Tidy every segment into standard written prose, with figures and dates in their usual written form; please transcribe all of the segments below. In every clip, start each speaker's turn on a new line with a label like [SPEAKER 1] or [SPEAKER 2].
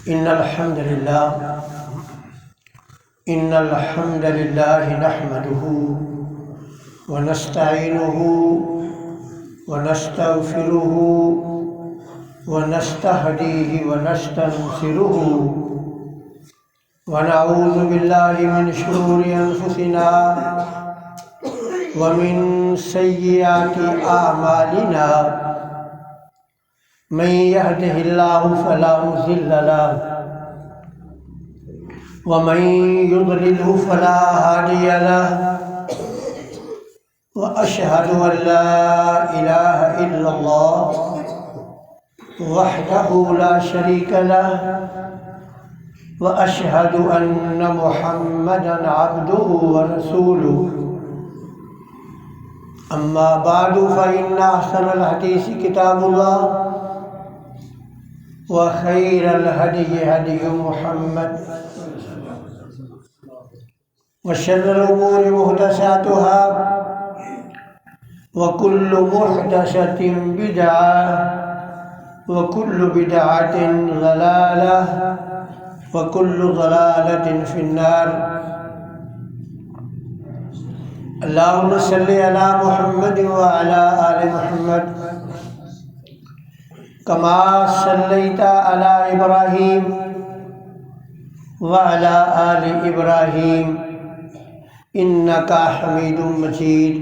[SPEAKER 1] إن الحمد لله نحمده ونستعينه ونستغفره ونستهديه ونستنصره ونعوذ بالله من شرور أنفسنا ومن سيئات أعمالنا من يهده الله فلا مضل له ومن يضلله فلا هادي له وأشهد أن لا إله إلا الله وحده لا شريك له وأشهد أن محمدًا عبده ورسوله أما بعد فإن أحسن الحديث كتاب الله وخير الهدي هدي محمد وشر الأمور محدثاتها وكل محدثة بدعة وكل بدعة ضلالة وكل ضلالة في النار اللهم صل على محمد وعلى آل محمد كما صليت على إبراهيم وعلى آل إبراهيم إنك حميد مجيد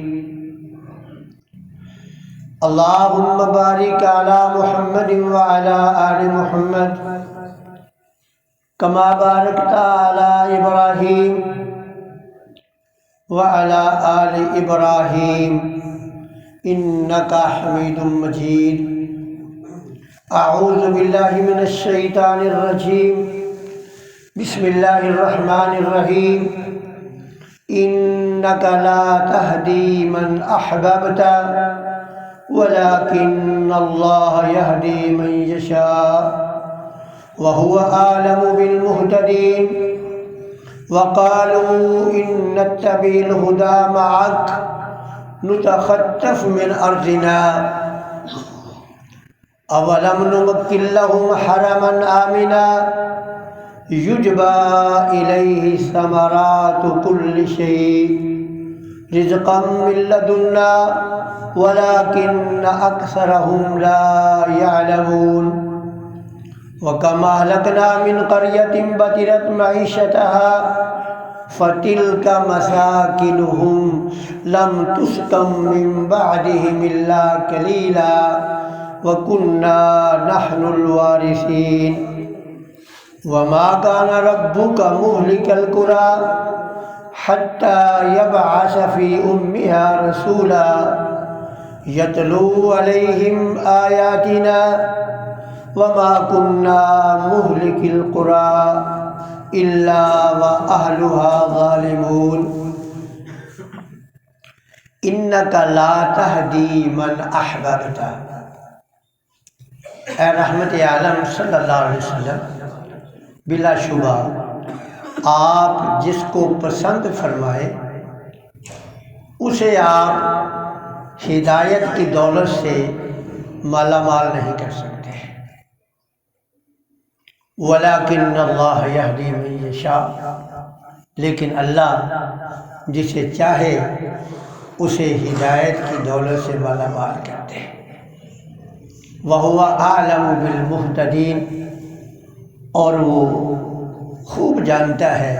[SPEAKER 1] اللهم بارك على محمد وعلى آل محمد كما باركت على إبراهيم وعلى آل إبراهيم إنك حميد مجيد أعوذ بالله من الشيطان الرجيم بسم الله الرحمن الرحيم إنك لا تهدي من أحببت ولكن الله يهدي من يشاء وهو أعلم بالمهتدين وقالوا إن نتبع الهدى معك نتخطف من أرضنا أولم نمكن لهم حرما آمنا يجبى إليه ثمرات كل شيء رزقا من لدنا ولكن أكثرهم لا يعلمون وكما أهلكنا من قرية بطرت معيشتها فتلك مساكنهم لم تسكن من بعدهم إلا قليلا وكنا نحن الوارثين وما كان ربك مهلك القرى حتى يبعث في أمها رسولا يتلو عليهم آياتنا وما كنا مهلك القرى إلا وأهلها ظالمون إنك لا تهدي من أحببت اے رحمت عالم صلی اللہ علیہ وسلم بلا شبہ آپ جس کو پسند فرمائے اسے آپ ہدایت کی دولت سے مالا مال نہیں کر سکتے وَلَكِنَّ اللَّهَ يَهْدِي مَن يَشَاءُ لیکن اللہ جسے چاہے اسے ہدایت کی دولت سے مالا مال کرتے ہیں وَهُوَ أَعْلَمُ بِالْمُهْتَدِينَ اور وہ خوب جانتا ہے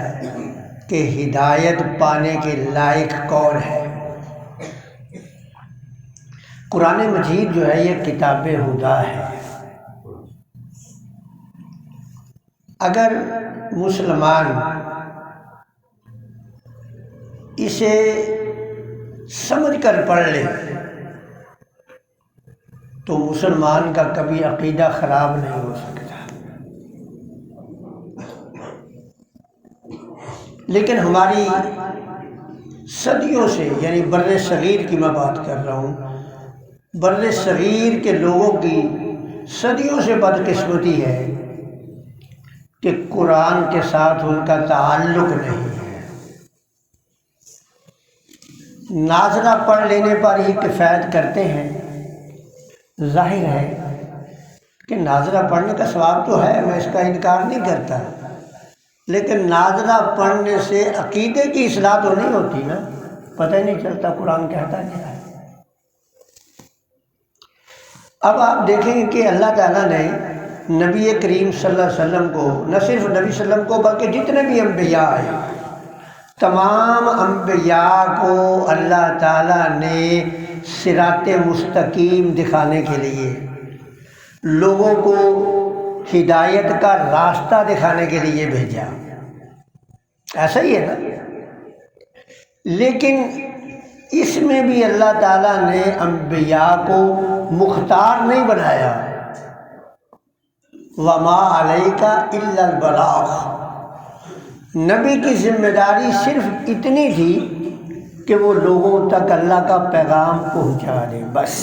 [SPEAKER 1] کہ ہدایت پانے کے لائق کون ہے۔ قرآن مجید جو ہے یہ کتاب ہدا ہے۔ اگر مسلمان اسے سمجھ کر پڑھ لے تو مسلمان کا کبھی عقیدہ خراب نہیں ہو سکتا، لیکن ہماری صدیوں سے، یعنی بر صغیر کی میں بات کر رہا ہوں، بر صغیر کے لوگوں کی صدیوں سے بدقسمتی ہے کہ قرآن کے ساتھ ان کا تعلق نہیں ہے۔ ناظرہ پڑھ لینے پر ہی کفایت کرتے ہیں۔ ظاہر ہے کہ ناظرہ پڑھنے کا ثواب تو ہے، میں اس کا انکار نہیں کرتا، لیکن ناظرہ پڑھنے سے عقیدے کی اصلاح تو نہیں ہوتی نا، پتہ ہی نہیں چلتا قرآن کہتا کیا ہے۔ اب آپ دیکھیں گے کہ اللہ تعالیٰ نے نبی کریم صلی اللہ علیہ وسلم کو، نہ صرف نبی صلی اللہ علیہ وسلم کو بلکہ جتنے بھی انبیاء آئے، تمام انبیاء کو اللہ تعالیٰ نے صراط مستقیم دکھانے کے لیے، لوگوں کو ہدایت کا راستہ دکھانے کے لیے بھیجا، ایسا ہی ہے نا۔ لیکن اس میں بھی اللہ تعالیٰ نے انبیاء کو مختار نہیں بنایا، وما علیک الا البلاغ، نبی کی ذمہ داری صرف اتنی تھی کہ وہ لوگوں تک اللہ کا پیغام پہنچا دے، بس۔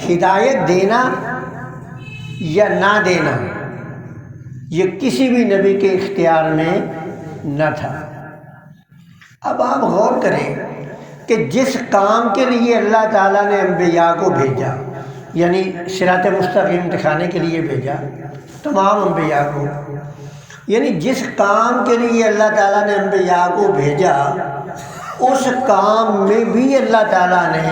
[SPEAKER 1] ہدایت دینا یا نہ دینا یہ کسی بھی نبی کے اختیار میں نہ تھا۔ اب آپ غور کریں کہ جس کام کے لیے اللہ تعالیٰ نے انبیاء کو بھیجا، یعنی صراط مستقیم دکھانے کے لیے بھیجا تمام انبیاء کو، یعنی جس کام کے لیے اللہ تعالیٰ نے انبیاء کو بھیجا، اس کام میں بھی اللہ تعالیٰ نے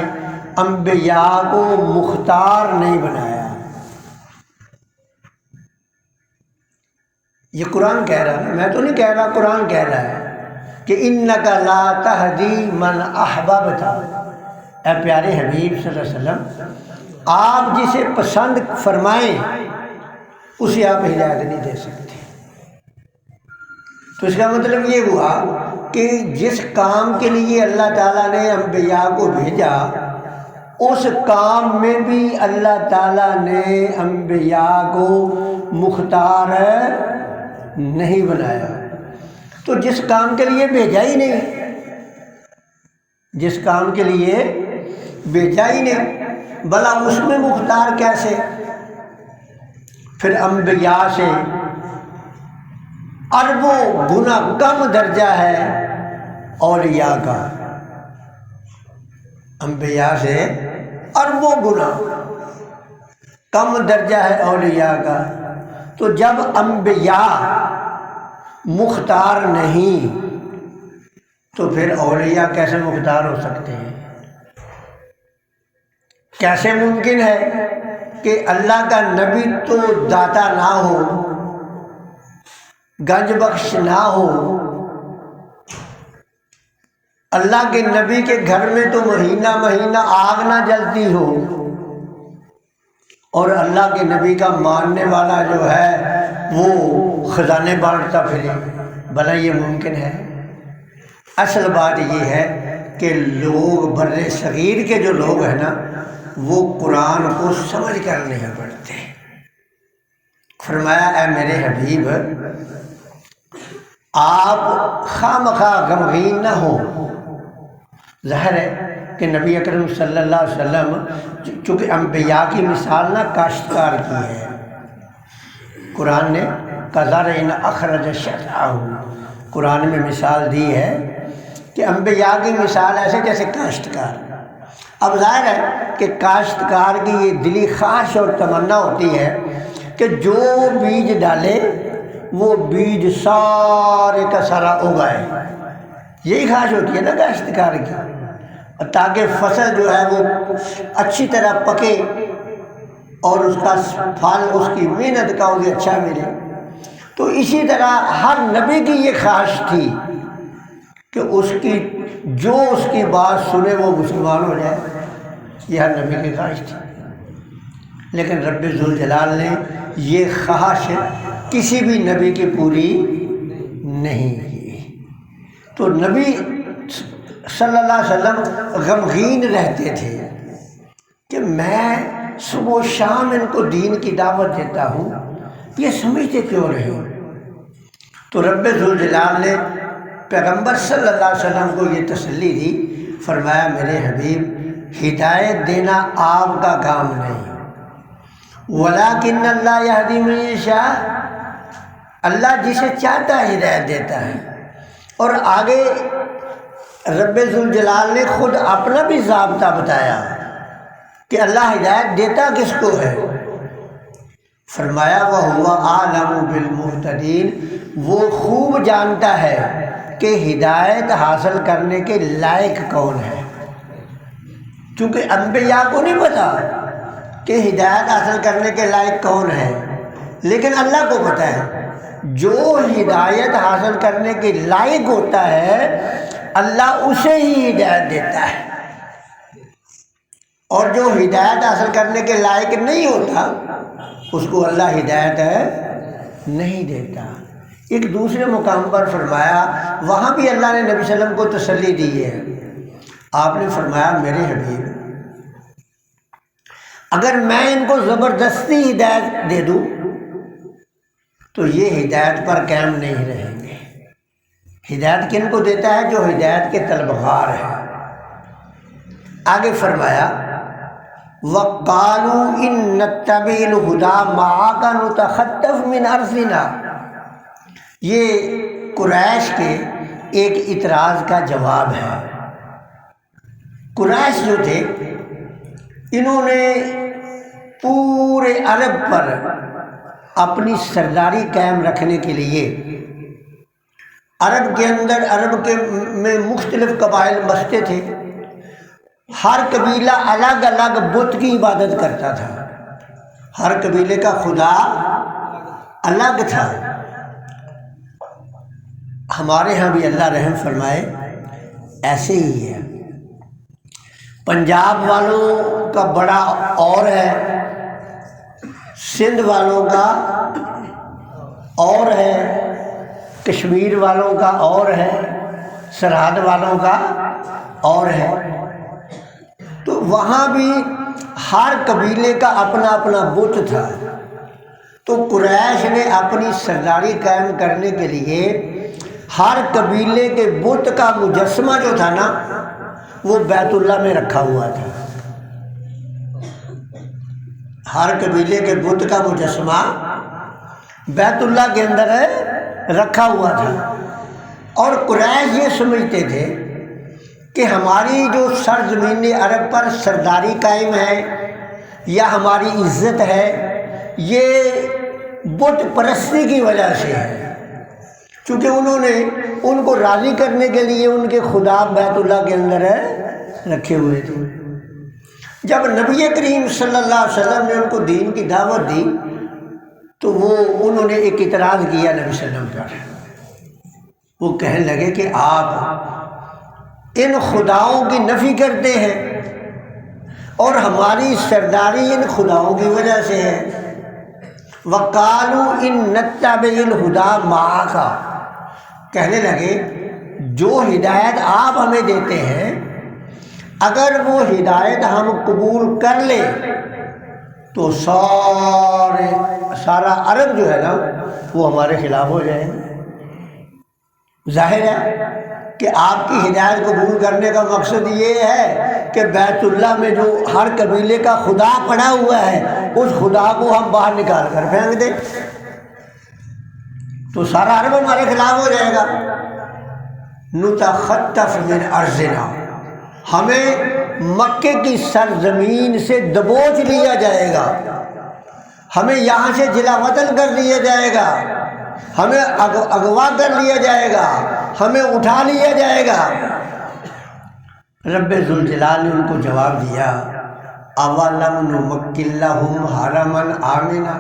[SPEAKER 1] انبیاء کو مختار نہیں بنایا۔ یہ قرآن کہہ رہا ہے، میں تو نہیں کہہ رہا، قرآن کہہ رہا ہے کہ اِنَّكَ لَا تَهْدِي مَنْ أَحْبَبْتَ، اے پیارے حبیب صلی اللہ علیہ وسلم، آپ جسے پسند فرمائیں اسے آپ ہدایت نہیں دے سکتے۔ تو اس کا مطلب یہ ہوا کہ جس کام کے لیے اللہ تعالیٰ نے انبیاء کو بھیجا، اس کام میں بھی اللہ تعالیٰ نے انبیاء کو مختار نہیں بنایا۔ تو جس کام کے لیے بھیجا ہی نہیں، جس کام کے لیے بھیجا ہی نہیں، بھلا اس میں مختار کیسے؟ پھر انبیاء سے اربوں گنا کم درجہ ہے اولیاء کا، انبیاء سے اربوں گنا کم درجہ ہے اولیاء کا۔ تو جب انبیاء مختار نہیں تو پھر اولیاء کیسے مختار ہو سکتے ہیں؟ کیسے ممکن ہے کہ اللہ کا نبی تو داتا نہ ہو، گنج بخش نہ ہو، اللہ کے نبی کے گھر میں تو مہینہ مہینہ آگ نہ جلتی ہو، اور اللہ کے نبی کا ماننے والا جو ہے وہ خزانے بانٹتا پھرے؟ بھلا یہ ممکن ہے؟ اصل بات یہ ہے کہ لوگ بر صغیر کے جو لوگ ہیں نا، وہ قرآن کو سمجھ کر نہیں پڑھتے۔ فرمایا اے میرے حبیب، آپ خواہ مخواہ غمگین نہ ہو۔ ظاہر ہے کہ نبی اکرم صلی اللہ علیہ وسلم چونکہ انبیاء کی مثال نہ کاشتکار کی ہے، قرآن نے کزرعٍ اخرج شطأہ، قرآن میں مثال دی ہے کہ انبیاء کی مثال ایسے جیسے کاشتکار۔ اب ظاہر ہے کہ کاشتکار کی یہ دلی خواہش اور تمنا ہوتی ہے کہ جو بیج ڈالے وہ بیج سارے کا سارا اگائے، یہی خواہش ہوتی ہے نا کاشتکار کی، تاکہ فصل جو ہے وہ اچھی طرح پکے اور اس کا پھل اس کی محنت کا اسے اچھا ملے۔ تو اسی طرح ہر نبی کی یہ خواہش تھی کہ اس کی جو اس کی بات سنے وہ مسلمان ہو جائے، یہ ہر نبی کی خواہش تھی۔ لیکن رب ذوالجلال نے یہ خواہش کسی بھی نبی کی پوری نہیں کی۔ تو نبی صلی اللہ علیہ وسلم غمگین رہتے تھے کہ میں صبح و شام ان کو دین کی دعوت دیتا ہوں، یہ سمجھتے کیوں نہیں؟ تو رب ذوالجلال نے پیغمبر صلی اللہ علیہ وسلم کو یہ تسلی دی، فرمایا میرے حبیب، ہدایت دینا آپ کا کام نہیں، ولیکن اللہ یہدی من یشاء، اللہ جسے چاہتا ہے ہدایت دیتا ہے۔ اور آگے رب ذوالجلال نے خود اپنا بھی ضابطہ بتایا کہ اللہ ہدایت دیتا کس کو ہے؟ فرمایا وَهُوَ أَعْلَمُ بِالْمُهْتَدِينَ، وہ خوب جانتا ہے کہ ہدایت حاصل کرنے کے لائق کون ہے، کیونکہ انبیاء کو نہیں پتا کہ ہدایت حاصل کرنے کے لائق کون ہے، لیکن اللہ کو پتا ہے۔ جو ہدایت حاصل کرنے کے لائق ہوتا ہے اللہ اسے ہی ہدایت دیتا ہے، اور جو ہدایت حاصل کرنے کے لائق نہیں ہوتا اس کو اللہ ہدایت نہیں دیتا۔ ایک دوسرے مقام پر فرمایا، وہاں بھی اللہ نے نبی صلی اللہ علیہ وسلم کو تسلی دی ہے۔ آپ نے فرمایا میرے حبیب، اگر میں ان کو زبردستی ہدایت دے دوں تو یہ ہدایت پر قائم نہیں رہیں گے۔ ہدایت کن کو دیتا ہے؟ جو ہدایت کے طلبگار ہیں۔ آگے فرمایا وَقَالُوا إِن نَّتَّبِعِ الْهُدَىٰ مَعَكَ نُتَخَطَّفْ مِنْ أَرْضِنَا، یہ قریش کے ایک اعتراض کا جواب ہے۔ قریش جو تھے انہوں نے پورے عرب پر اپنی سرداری قائم رکھنے کے لیے عرب کے اندر میں مختلف قبائل بستے تھے، ہر قبیلہ الگ الگ بت کی عبادت کرتا تھا، ہر قبیلے کا خدا الگ تھا۔ ہمارے ہاں بھی اللہ رحم فرمائے ایسے ہی ہے۔ پنجاب والوں کا بڑا اور ہے، سندھ والوں کا اور ہے، کشمیر والوں کا اور ہے، سرحد والوں کا اور ہے۔ تو وہاں بھی ہر قبیلے کا اپنا اپنا بت تھا۔ تو قریش نے اپنی سرداری قائم کرنے کے لیے ہر قبیلے کے بت کا مجسمہ جو تھا نا وہ بیت اللہ میں رکھا ہوا تھا۔ ہر قبیلے کے بت کا مجسمہ بیت اللہ کے اندر رکھا ہوا تھا، اور قریش یہ سمجھتے تھے کہ ہماری جو سرزمین عرب پر سرداری قائم ہے یا ہماری عزت ہے یہ بت پرستی کی وجہ سے ہے، چونکہ انہوں نے ان کو راضی کرنے کے لیے ان کے خدا بیت اللہ کے اندر رکھے ہوئے تھے۔ جب نبی کریم صلی اللہ علیہ وسلم نے ان کو دین کی دعوت دی تو انہوں نے ایک اعتراض کیا نبی صلی اللہ علیہ وسلم پر۔ وہ کہنے لگے کہ آپ ان خداؤں کی نفی کرتے ہیں اور ہماری سرداری ان خداؤں کی وجہ سے ہے۔ وَقَالُوا إِن نَّتَّبِعِ الْهُدَىٰ مَعَكَ، کہنے لگے جو ہدایت آپ ہمیں دیتے ہیں اگر وہ ہدایت ہم قبول کر لیں تو سارا عرب جو ہے نا وہ ہمارے خلاف ہو جائے گا۔ ظاہر ہے کہ آپ کی ہدایت قبول کرنے کا مقصد یہ ہے کہ بیت اللہ میں جو ہر قبیلے کا خدا پڑا ہوا ہے اس خدا کو ہم باہر نکال کر پھینک دیں تو سارا عرب ہمارے خلاف ہو جائے گا۔ نتخطف من ارضنا، ہمیں مکے کی سرزمین سے دبوچ لیا جائے گا، ہمیں یہاں سے جلا وطن کر لیا جائے گا، ہمیں اغوا کر لیا جائے گا، ہمیں اٹھا لیا جائے گا۔ رب ذوالجلال نے ان کو جواب دیا اولم نمکن لہم حرما آمنا،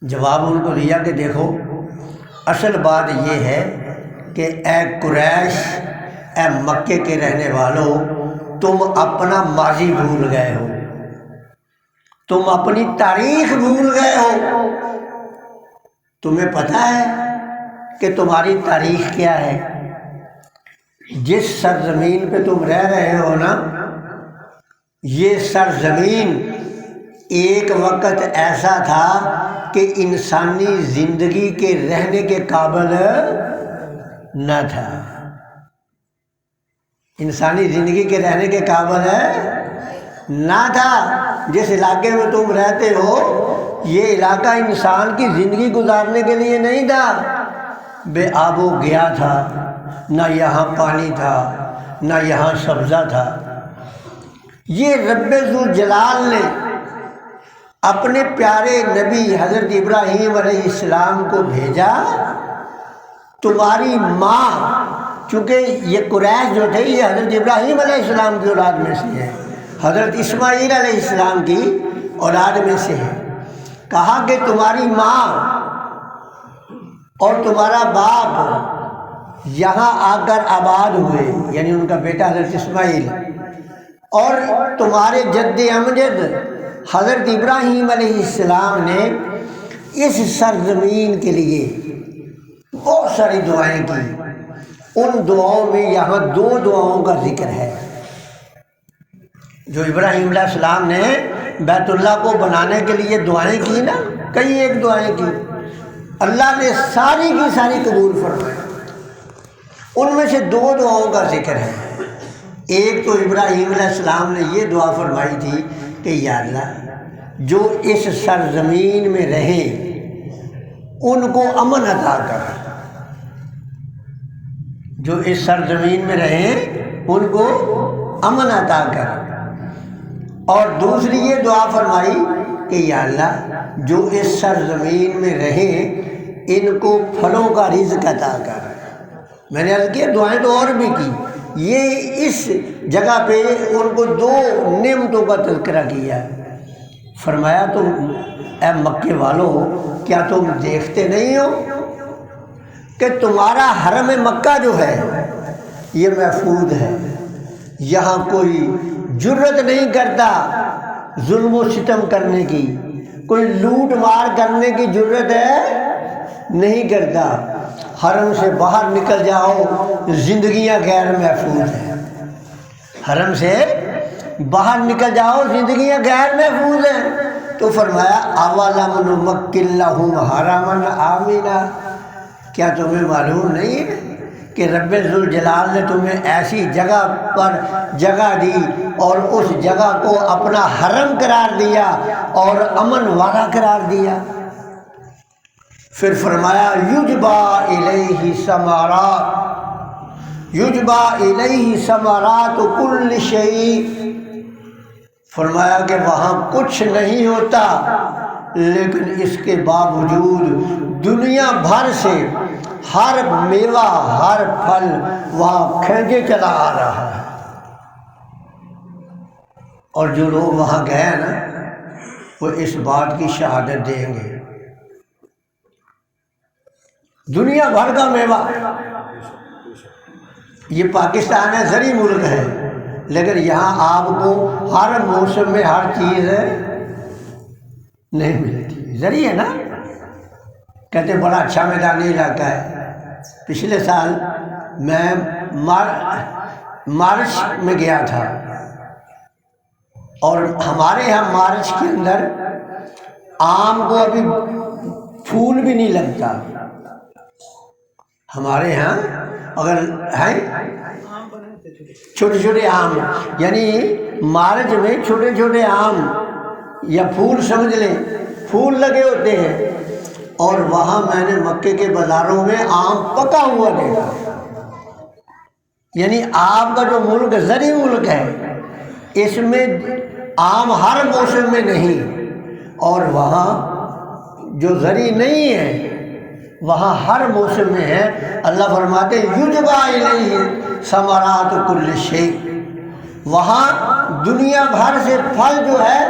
[SPEAKER 1] جواب ان کو دیا کہ دیکھو اصل بات یہ ہے کہ اے قریش، اے مکے کے رہنے والوں، تم اپنا ماضی بھول گئے ہو، تم اپنی تاریخ بھول گئے ہو۔ تمہیں پتہ ہے کہ تمہاری تاریخ کیا ہے؟ جس سرزمین پہ تم رہ رہے ہو نا، یہ سرزمین ایک وقت ایسا تھا کہ انسانی زندگی کے رہنے کے قابل نہ تھا، انسانی زندگی کے رہنے کے قابل نہ تھا۔ جس علاقے میں تم رہتے ہو یہ علاقہ انسان کی زندگی گزارنے کے لیے نہیں تھا، بے آب و گیا تھا، نہ یہاں پانی تھا نہ یہاں سبزہ تھا۔ یہ رب ذوالجلال نے اپنے پیارے نبی حضرت ابراہیم علیہ السلام کو بھیجا، تمہاری ماں، چونکہ یہ قریش جو تھے یہ حضرت ابراہیم علیہ السلام کی اولاد میں سے ہے، حضرت اسماعیل علیہ السلام کی اولاد میں سے ہے، کہا کہ تمہاری ماں اور تمہارا باپ یہاں آ کر آباد ہوئے، یعنی ان کا بیٹا حضرت اسماعیل، اور تمہارے جد امجد حضرت ابراہیم علیہ السلام نے اس سرزمین کے لیے بہت ساری دعائیں کی۔ ان دعاؤں میں یہاں 2 دعاؤں کا ذکر ہے جو ابراہیم علیہ السلام نے بیت اللہ کو بنانے کے لیے دعائیں کی نا، کئی ایک دعائیں کی، اللہ نے ساری کی ساری قبول فرمائی۔ ان میں سے 2 دعاؤں کا ذکر ہے۔ ایک تو ابراہیم علیہ السلام نے یہ دعا فرمائی تھی کہ یا اللہ جو اس سرزمین میں رہیں ان کو امن عطا کر، جو اس سرزمین میں رہیں ان کو امن عطا کر، اور دوسری یہ دعا فرمائی کہ یا اللہ جو اس سرزمین میں رہیں ان کو پھلوں کا رزق عطا کر۔ میں نے عرض کیا دعائیں تو اور بھی کی، یہ اس جگہ پہ ان کو 2 نعمتوں کا تذکرہ کیا۔ فرمایا تم اے مکے والوں کیا تم دیکھتے نہیں ہو کہ تمہارا حرم مکہ جو ہے یہ محفوظ ہے، یہاں کوئی جرت نہیں کرتا ظلم و ستم کرنے کی، کوئی لوٹ مار کرنے کی جرت ہے نہیں کرتا، حرم سے باہر نکل جاؤ زندگیاں غیر محفوظ ہیں، حرم سے باہر نکل جاؤ زندگیاں غیر محفوظ ہیں۔ تو فرمایا اولم نمکن لہم حرما آمنا، کیا تمہیں معلوم نہیں ہے کہ رب ذوالجلال نے تمہیں ایسی جگہ پر جگہ دی اور اس جگہ کو اپنا حرم قرار دیا اور امن والا قرار دیا۔ پھر فرمایا یجبا الیہ ثمرات، یجبا الیہ ثمرات کل شیء، فرمایا کہ وہاں کچھ نہیں ہوتا لیکن اس کے باوجود دنیا بھر سے ہر میوہ ہر پھل وہاں کھینچے چلا آ رہا ہے۔ اور جو لوگ وہاں گئے ہیں نا وہ اس بات کی شہادت دیں گے، دنیا بھر کا میوہ، یہ پاکستان ہے زرعی ملک ہے لیکن یہاں آپ کو ہر موسم میں ہر چیز نہیں ملتی، زرعی ہے نا، کہتے بڑا اچھا میدانی علاقہ ہے۔ پچھلے سال میں مارچ میں گیا تھا اور ہمارے یہاں مارچ کے اندر آم کو ابھی پھول بھی نہیں لگتا، ہمارے یہاں اگر ہیں چھوٹے چھوٹے آم، یعنی مارچ میں چھوٹے چھوٹے آم یا پھول سمجھ لیں پھول لگے ہوتے ہیں، اور وہاں میں نے مکے کے بازاروں میں آم پکا ہوا دیکھا۔ یعنی آپ کا جو ملک زرعی ملک ہے اس میں آم ہر موسم میں نہیں، اور وہاں جو زرعی نہیں ہے وہاں ہر موسم میں ہے۔ اللہ فرماتے یجبا الیہ ثمرات کل شیء، وہاں دنیا بھر سے پھل جو ہے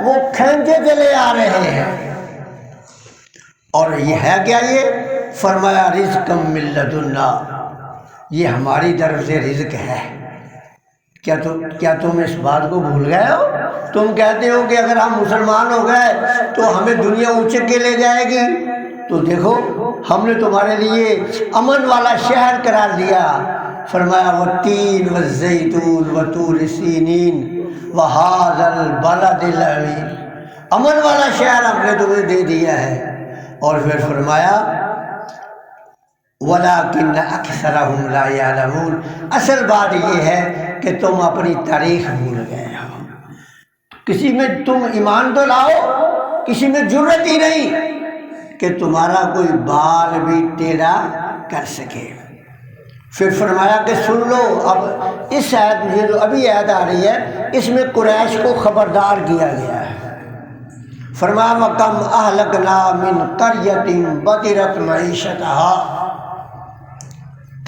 [SPEAKER 1] وہ کھینچے چلے آ رہے ہیں۔ اور یہ ہے کیا؟ یہ فرمایا رزقا من لدنا، یہ ہماری طرف سے رزق ہے۔ کیا تم اس بات کو بھول گئے ہو؟ تم کہتے ہو کہ اگر ہم مسلمان ہو گئے تو ہمیں دنیا اونچے کے لے جائے گی، تو دیکھو ہم نے تمہارے لیے امن والا شہر قرار دیا۔ فرمایا والتین والزیتون وطور سینین وہذا البلد الامین، امن والا شہر ہم نے تمہیں دے دیا ہے۔ اور پھر فرمایا وَلَٰكِنَّ أَكْثَرَهُمْ لَا يَعْلَمُونَ، اصل بات یہ ہے کہ تم اپنی تاریخ بھول گئے ہو، کسی میں تم ایمان تو لاؤ، کسی میں جرت ہی نہیں کہ تمہارا کوئی بال بھی ٹیڑھا کر سکے۔ پھر فرمایا کہ سن لو، اب اس آیت یہ جو ابھی آیت آ رہی ہے اس میں قریش کو خبردار کیا گیا ہے۔ فرمایا وَكَمْ أَهْلَكْنَا مِنْ قَرْيَةٍ بَطِرَتْ مَعِيشَتَهَا،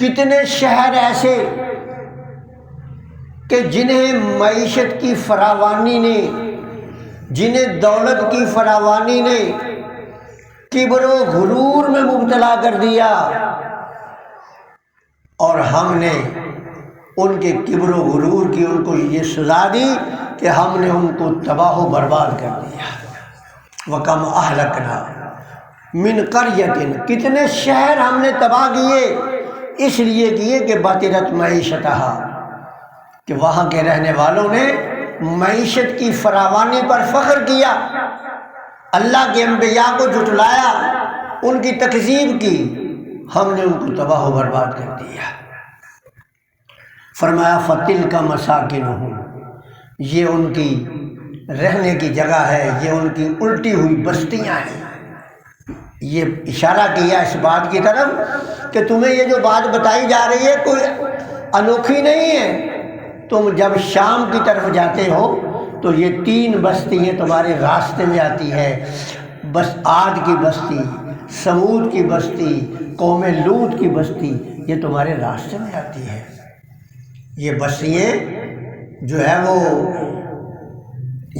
[SPEAKER 1] کتنے شہر ایسے کہ جنہیں معیشت کی فراوانی نے، جنہیں دولت کی فراوانی نے کبر و غرور میں مبتلا کر دیا، اور ہم نے ان کے کبر و غرور کی ان کو یہ سزا دی کہ ہم نے ان کو تباہ و برباد کر دیا۔ وَكَمْ أَهْلَكْنَا مِنْ قَرْيَةٍ، کتنے شہر ہم نے تباہ کیے، اس لیے کیے کہ بَطِرَتْ مَعِيشَتَهَا، کہ وہاں کے رہنے والوں نے معیشت کی فراوانی پر فخر کیا، اللہ کے انبیاء کو جھٹلایا، ان کی تکذیب کی، ہم نے ان کو تباہ و برباد کر دیا۔ فرمایا فَتِلْكَ مَسَاكِنُهُمْ، یہ ان کی رہنے کی جگہ ہے، یہ ان کی الٹی ہوئی بستیاں ہیں۔ یہ اشارہ کیا اس بات کی طرف کہ تمہیں یہ جو بات بتائی جا رہی ہے کوئی انوکھی نہیں ہے۔ تم جب شام کی طرف جاتے ہو تو یہ 3 بستیاں تمہارے راستے میں آتی ہے، بس عاد کی بستی، سمود کی بستی، قوم لوط کی بستی، یہ تمہارے راستے میں آتی ہے۔ یہ بستیاں جو ہے وہ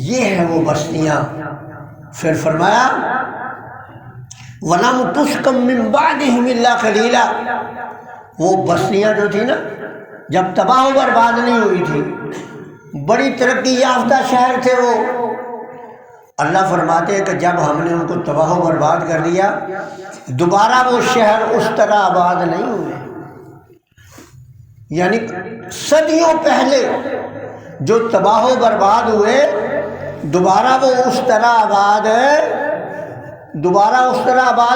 [SPEAKER 1] یہ ہیں وہ بستیاں۔ پھر فرمایا وَلَمْ تُسْكَنْ مِنْ بَعْدِهِمْ إِلَّا قَلِيلًا، وہ بستیاں جو تھی نا جب تباہ و برباد نہیں ہوئی تھی، بڑی ترقی یافتہ شہر تھے وہ، اللہ فرماتے ہیں کہ جب ہم نے ان کو تباہ و برباد کر دیا دوبارہ وہ شہر اس طرح آباد نہیں ہوئے، یعنی صدیوں پہلے جو تباہ و برباد ہوئے دوبارہ وہ اس طرح آباد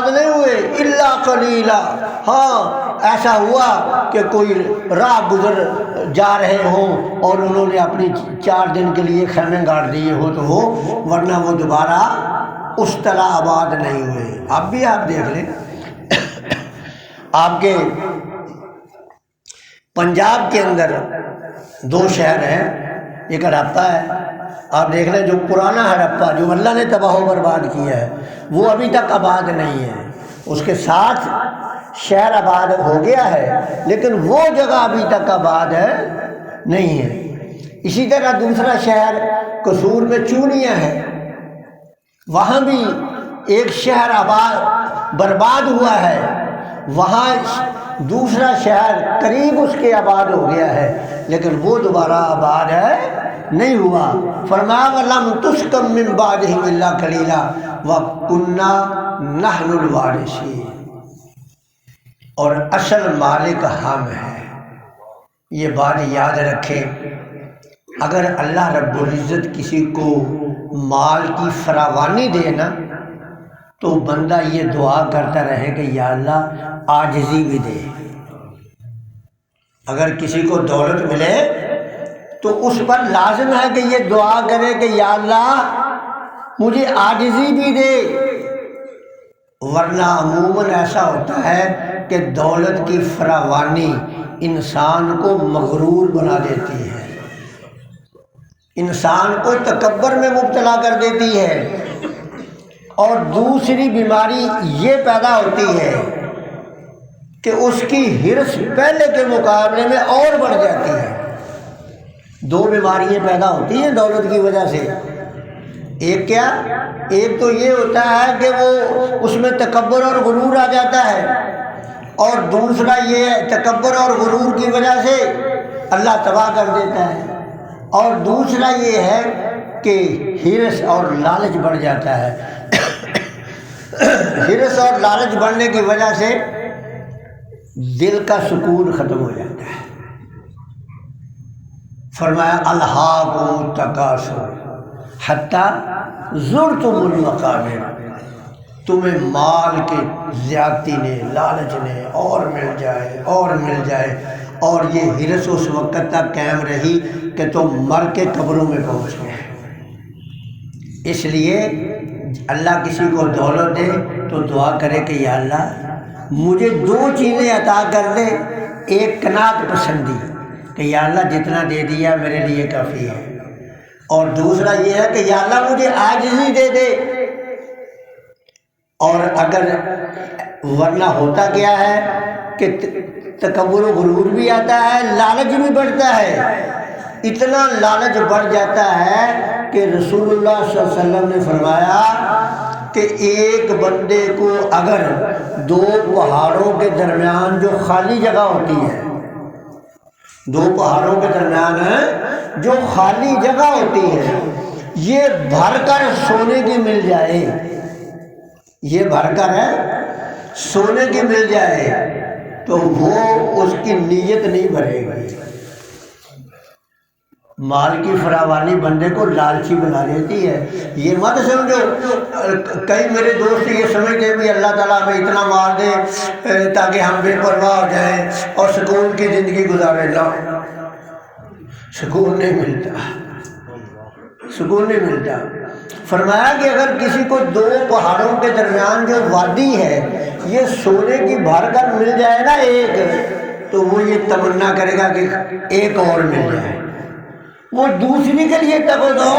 [SPEAKER 1] نہیں ہوئے، الا قلیلا، ہاں ایسا ہوا کہ کوئی راہ گزر جا رہے ہوں اور انہوں نے اپنی 4 دن کے لیے خیمے گاڑ دیے ہو تو ہو، ورنہ وہ دوبارہ اس طرح آباد نہیں ہوئے۔ اب بھی آپ دیکھ لیں آپ کے پنجاب کے اندر 2 شہر ہیں، ایک ہڑپہ ہے، آپ دیکھ لیں جو پرانا ہڑپہ جو اللہ نے تباہ و برباد کیا ہے وہ ابھی تک آباد نہیں ہے، اس کے ساتھ شہر آباد ہو گیا ہے لیکن وہ جگہ ابھی تک آباد نہیں ہے۔ اسی طرح دوسرا شہر قصور میں چونیاں ہے، وہاں بھی ایک شہر آباد برباد ہوا ہے، وہاں دوسرا شہر قریب اس کے آباد ہو گیا ہے لیکن وہ دوبارہ آباد نہیں ہوا۔ فرمایا وَلَمْ تُسْكَنْ مِنْ بَعْدِهِمْ إِلَّا قَلِيلًا وَكُنَّا نَحْنُ الْوَارِثِينَ، اور اصل مالک ہم ہیں۔ یہ بات یاد رکھیں، اگر اللہ رب العزت کسی کو مال کی فراوانی دے نا تو بندہ یہ دعا کرتا رہے کہ یا اللہ عاجزی بھی دے۔ اگر کسی کو دولت ملے تو اس پر لازم ہے کہ یہ دعا کرے کہ یا اللہ مجھے عاجزی بھی دے، ورنہ عموماً ایسا ہوتا ہے کہ دولت کی فراوانی انسان کو مغرور بنا دیتی ہے، انسان کو تکبر میں مبتلا کر دیتی ہے، اور دوسری بیماری یہ پیدا ہوتی ہے کہ اس کی ہرس پہلے کے مقابلے میں اور بڑھ جاتی ہے۔ 2 بیماریاں پیدا ہوتی ہیں دولت کی وجہ سے، ایک کیا؟ ایک تو یہ ہوتا ہے کہ وہ اس میں تکبر اور غرور آ جاتا ہے، اور دوسرا یہ تکبر اور غرور کی وجہ سے اللہ تباہ کر دیتا ہے، اور دوسرا یہ ہے کہ ہرس اور لالچ بڑھ جاتا ہے۔ ہرس اور لالچ بڑھنے کی وجہ سے دل کا سکون ختم ہو جاتا ہے۔ فرمایا الہاکم التکاثر حتی زرتم المقابر، تمہیں مال کے زیادتی نے، لالچ نے اور مل جائے اور مل جائے، اور یہ ہرس اس وقت تک قائم رہی کہ تم مر کے قبروں میں پہنچ گئے۔ اس لیے اللہ کسی کو دولت دے تو دعا کرے کہ یا اللہ مجھے 2 چیزیں عطا کر دے ایک قناعت پسندی کہ یا اللہ جتنا دے دیا میرے لیے کافی ہے، اور دوسرا یہ ہے کہ یا اللہ مجھے عاجزی دے دے، اور اگر ورنہ ہوتا کیا ہے کہ تکبر و غرور بھی آتا ہے، لالچ بھی بڑھتا ہے، اتنا لالچ بڑھ جاتا ہے کہ رسول اللہ صلی اللہ علیہ وسلم نے فرمایا کہ ایک بندے کو اگر دو پہاڑوں کے درمیان جو خالی جگہ ہوتی ہے، دو پہاڑوں کے درمیان جو خالی جگہ ہوتی ہے، یہ بھر کر سونے کی مل جائے، یہ بھر کر سونے کی مل جائے تو وہ اس کی نیت نہیں بھرے گی۔ مال کی فراوانی بندے کو لالچی بنا دیتی ہے۔ یہ مت سمجھو، کئی میرے دوست یہ سمجھتے ہیں بھی اللہ تعالیٰ ہمیں اتنا مال دے تاکہ ہم بے پرواہ ہو جائیں اور سکون کی زندگی گزارے۔ نہ، سکون نہیں ملتا، سکون نہیں ملتا۔ فرمایا کہ اگر کسی کو دو پہاڑوں کے درمیان جو وادی ہے یہ سونے کی بھر کر مل جائے نا ایک، تو وہ یہ تمنا کرے گا کہ ایک اور مل جائے، وہ دوسری کے لیے تگ و دو،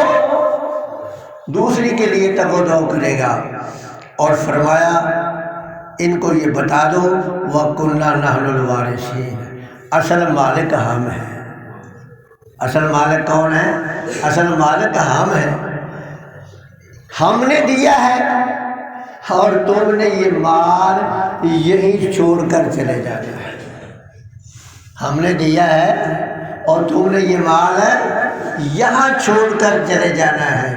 [SPEAKER 1] دوسری کے لیے تگ و دو کرے گا۔ اور فرمایا ان کو یہ بتا دو وَكُنَّا نَحْنُ الْوَارِثِينَ، اصل مالک ہم ہیں۔ اصل مالک کون ہے؟ اصل مالک ہم ہیں، ہم نے دیا ہے اور تم نے یہ مال یہیں چھوڑ کر چلے جانا ہے۔ ہم نے دیا ہے اور تم نے یہ مال یہاں چھوڑ کر چلے جانا ہے۔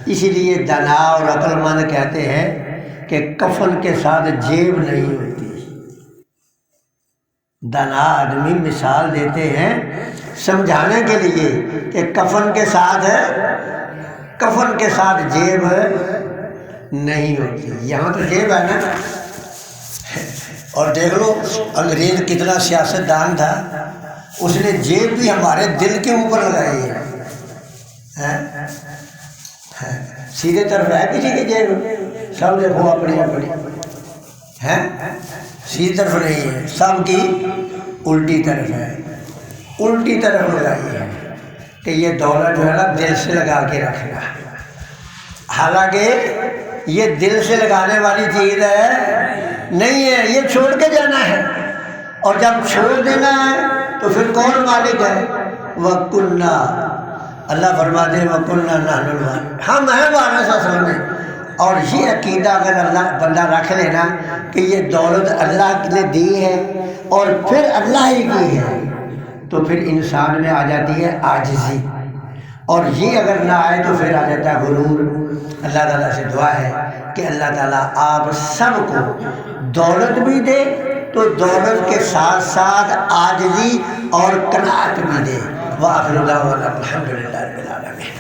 [SPEAKER 1] اسی لیے دانا اور عقل مند کہتے ہیں کہ کفن کے ساتھ جیب نہیں ہوتی۔ دانا آدمی مثال دیتے ہیں سمجھانے کے لیے کہ کفن کے ساتھ جیب نہیں ہوتی۔ یہاں تو جیب ہے نا، اور دیکھ لو انگریز کتنا سیاست دان تھا، اس نے جیب بھی ہمارے دل کے اوپر لگائی ہے۔ سیدھے طرف ہے کسی کی جیب؟ سب دیکھو اپنی اپنی ہے، سیدھی طرف نہیں ہے، سب کی الٹی طرف ہے، الٹی طرف لگائی ہے کہ یہ دولت جو ہے نا دل سے لگا کے رکھنا۔ حالانکہ یہ دل سے لگانے والی چیز ہے نہیں ہے، یہ چھوڑ کے جانا ہے، اور جب چھوڑ دینا ہے تو پھر کون مالک ہے؟ وَكُنَّا، اللہ فرماتے ہیں وَكُنَّا نَحْنُ الْوَارِثُونَ، ہم ہیں وارث اصل میں۔ اور یہ عقیدہ اگر اللہ بندہ رکھ لینا کہ یہ دولت اللہ نے دی ہے اور پھر اللہ ہی کی ہے، تو پھر انسان میں آ جاتی ہے عاجزی، اور یہ اگر نہ آئے تو پھر آ جاتا ہے غرور۔ اللہ تعالیٰ سے دعا ہے کہ اللہ تعالیٰ آپ سب کو دولت بھی دے تو دولت کے ساتھ ساتھ عاجزی اور قناعت بھی دے۔ وآخر دعوانا الحمدللہ رب العالمین۔